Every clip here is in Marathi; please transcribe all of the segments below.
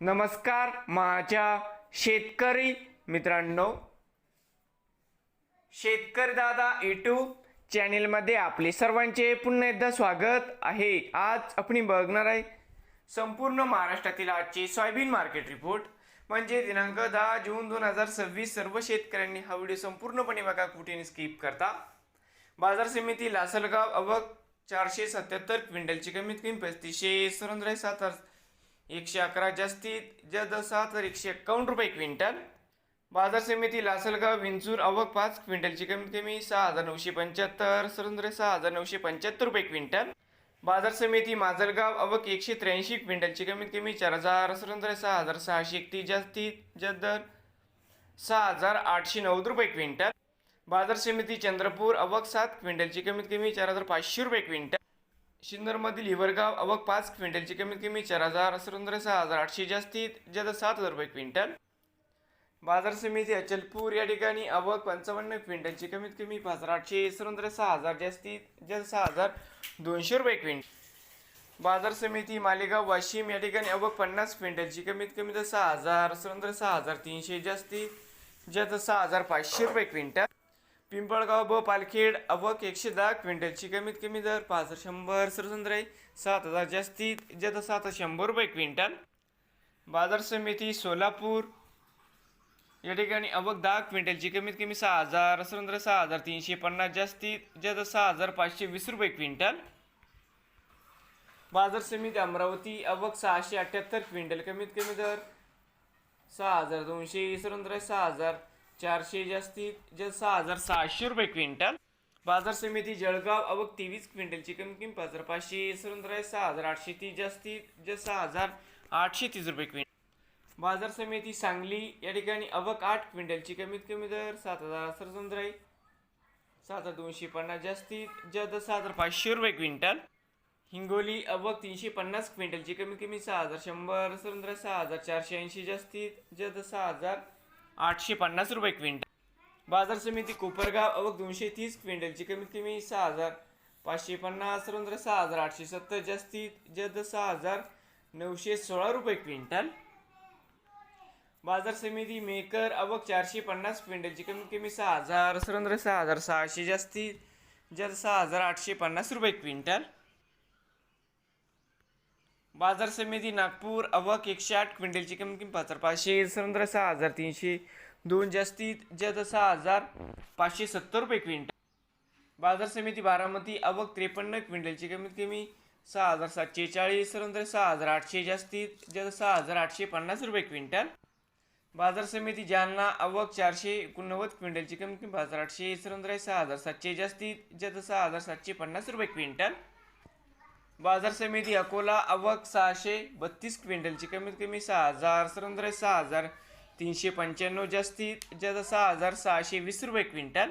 नमस्कार माझ्या शेतकरी मित्रांनो, शेतकरी दादा यूट्यूब चॅनेलमध्ये आपले सर्वांचे पुन्हा एकदा स्वागत आहे। आज आपण बघणार आहे संपूर्ण महाराष्ट्रातील आजचे सोयाबीन मार्केट रिपोर्ट, म्हणजे दिनांक 10 जून 2026। सर्व शेतकऱ्यांनी हा व्हिडिओ संपूर्णपणे बघा, कुठेही स्किप करता। बाजार समिती लासलगाव आवक 477 क्विंटलची, कमीत कमी 3537 111 जास्तीत जास्त 7151 रुपये क्विंटल। बाजार समिती लासलगाव विंचूर आवक 5 क्विंटलची, कमीत कमी 6975 6975 रुपये क्विंटल। बाजार समिती माजलगाव आवक 183 क्विंटलची, कमीत कमी 4000 6631 जास्तीत जास्त 6890 रुपये क्विंटल। बाजार समिती चंद्रपूर आवक 7 क्विंटलची, कमीत कमी 4500 रुपये क्विंटल। सिन्नरमधील हिवरगाव आवक 5 क्विंटलची, कमीत कमी 4000 6800 जास्तीत जास्त 7000 रुपये क्विंटल। बाजार समिती अचलपूर या ठिकाणी आवक 55 क्विंटलची, कमीत कमी 5800 6000 जास्तीत जास्त 6200 रुपये क्विंटल। बाजार समिती मालेगाव वाशिम या ठिकाणी आवक 50 क्विंटलची, कमीत कमी 6000 6300 जास्तीत जास्त 6500 रुपये क्विंटल। पिंपळगाव व पालखेड आवक 110 क्विंटलची, कमीत कमी दर 500 7000 जास्तीत जास्त 700 रुपये क्विंटल। बाजार समिती सोलापूर या ठिकाणी आवक 10 क्विंटलची, कमीत कमी 6000 6350 जास्तीत जास्त 6520 रुपये क्विंटल। बाजार समिती अमरावती आवक 678 क्विंटल, कमीत कमी दर 6200 6400 जास्तीत जास्त 6600 रुपये क्विंटल। बाजार समिती जळगाव आवक 23 क्विंटलची, कमीत कमी 5500 6830 जास्तीत जास्त 6830 रुपये क्विंटल। बाजार समिती सांगली या ठिकाणी आवक 8 क्विंटलची, कमीत कमी दर 7000 7250 जास्तीत जास्त 7500 रुपये क्विंटल। हिंगोली आवक 350 क्विंटलची, कमीत कमी 6100 6480 जास्तीत जास्त 6850 रुपये क्विंटल। बाजार समिती कोपरगाव आवक 230 क्विंटलची, कमीत कमी 6550 6870 जास्तीत जास्त 6916 रुपये क्विंटल। बाजार समिती मेकर आवक 450 क्विंटलची, कमीत कमी 6000 6600 जास्तीत जास्त 6850 रुपये क्विंटल। बाजार समिती नागपूर आवक 108 क्विंटलची, कमीत कमी 5500 6300 2 जास्तीत जास्त 6570 रुपये क्विंटल। बाजार समिती बारामती आवक 53 क्विंटलची, कमीत कमी 6740 6800 जास्तीत जास्त 6850 रुपये क्विंटल। बाजार समिती जालना आवक 489 क्विंटलची, कमीत कमी 5800 6700 जास्तीत जास्त 6750 रुपये क्विंटल। बाजार समिती अकोला आवक 632 क्विंटलची, कमीत कमी 6000 6395 जास्तीत जास्त 6620 रुपये क्विंटल।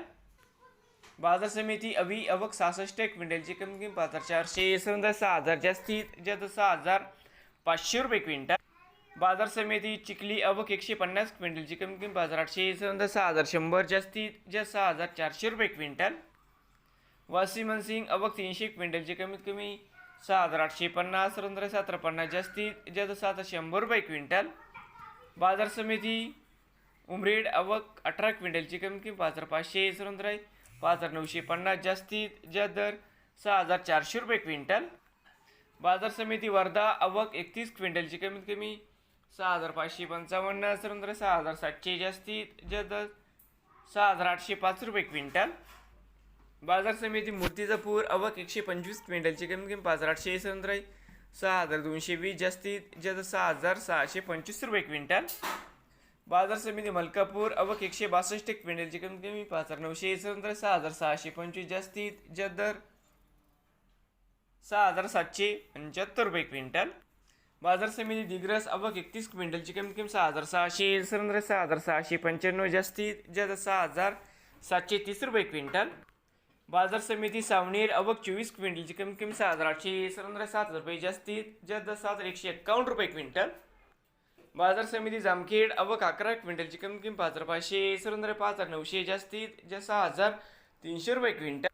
बाजार समिती अवी आवक 66 क्विंटलची, कमीत कमी 5400 6000 जास्तीत जास्त 6500 रुपये क्विंटल। बाजार समिती चिखली आवक 150 क्विंटलची, कमीत कमी 5800 6100 जास्तीत जास्त 6400 रुपये क्विंटल। वासिमनसिंग आवक 300 क्विंटलची, कमीत कमी 6850 1750 जास्तीत जास्त 700 रुपये क्विंटल। बाजार समिती उमरेड आवक 18 क्विंटलची, कमीत कमी 5500 5950 जास्तीत जास्त दर 6400 रुपये क्विंटल। बाजार समिती वर्धा आवक 31 क्विंटलची, कमीत कमी 6555 6700 जास्तीत जास्त 6805 रुपये क्विंटल। बाजार समिती मूर्तिजापूर आवक 125 क्विंटलची, कमीत कमी 5800 6220 जास्तीत जास्त 6625 रुपये क्विंटल। बाजार समिती मलकापूर आवक 162 क्विंटलची, कमीत कमी 5900 6625 जास्तीत जास्त दर 6775 रुपये क्विंटल। बाजार समिती दिग्रस आवक 31 क्विंटलची, कमीत कमी 6600 6695 जास्तीत जास्त 6730 रुपये क्विंटल। बाजार समिती सावनेर आवक 24 क्विंटलची, कमीत कमी 6800 7000 रुपये जास्तीत जास्त 7151 रुपये क्विंटल। बाजार समिती जामखेड आवक 11 क्विंटलची, कमीत कमी 5500 5900 जास्तीत जास्त 6300 रुपये क्विंटल।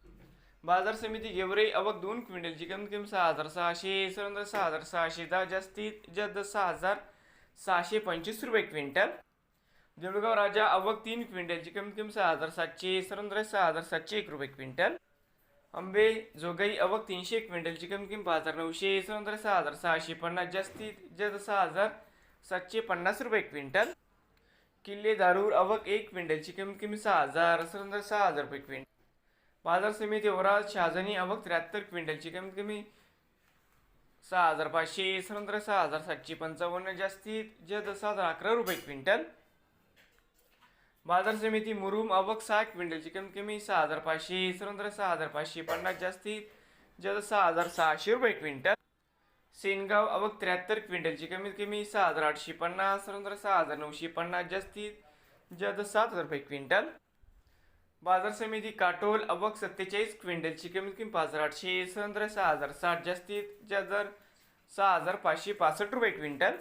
बाजार समिती गेवराई आवक 2 क्विंटलची, कमीत कमी 6600 6610 जास्तीत जास्त 625 रुपये क्विंटल. देऊळगाव राजा आवक 3 क्विंटलची कमीत कमी 6,700, सर्वसाधारण 6,701 रुपये क्विंटल. आंबे जोगाई आवक 300 क्विंटलची कमीत कमी 5,900, सर्वसाधारण 6,650, जास्तीत जास्त 6,750 रुपये क्विंटल. किल्ले दारूर आवक 1 क्विंटलची कमीत कमी 6,000, सर्वसाधारण 6,000 रुपये क्विंटल. बाजार समिती औराद शहाजनी आवक 73 क्विंटलची कमीत कमी 6,500, सर्वसाधारण 6,755, जास्तीत जास्त 7,11 रुपये क्विंटल. बाजार समिती मुरुम आवक 6 क्विंटलची कमीत कमी 6,500, सर्वसाधारण 6,550, जास्तीत जास्त 6,600 रुपये क्विंटल. सेनगाव आवक 73 क्विंटलची कमीत कमी 6,850, सर्वसाधारण 6,950, जास्तीत जास्त 7,000 रुपये क्विंटल. बाजार समिती काटोल आवक 47 क्विंटलची कमीत कमी 5,800, सर्वसाधारण 6,060, जास्तीत जास्त 6,565 रुपये क्विंटल.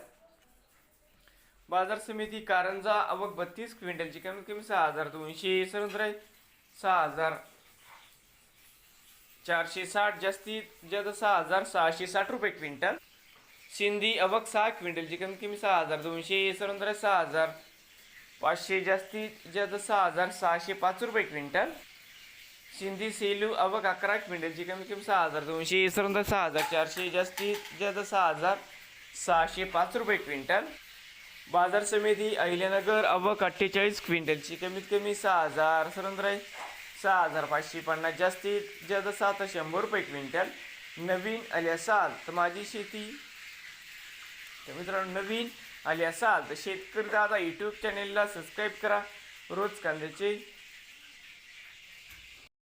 बाजार समिती कारंजा आवक 32 क्विंटलची कमीत कमी 6,200, सर्वसाधारण 6,460, जास्तीत जास्त 6,660 रुपये क्विंटल. सिंधी आवक 6 क्विंटलची कमीत कमी 6,200, सर्वसाधारण 6,500, जास्तीत जास्त 6,605 रुपये क्विंटल. सिंधी सेलू आवक 11 क्विंटलची कमीत कमी 6,200, सर्वसाधारण 6,400, जास्तीत जास्त 6,605 रुपये क्विंटल. बाजार समिती अहिल्यानगर आवक 48 क्विंटलची कमीत कमी 6,000, सर्वसाधारण 6,550, जास्तीत जास्त 700 रुपये क्विंटल. नवीन आली असाल तर माझी शेती, तर मित्रांनो नवीन आली असाल तर शेतकरी दादा यूट्यूब चॅनेलला सबस्क्राईब करा. रोज कांद्याचे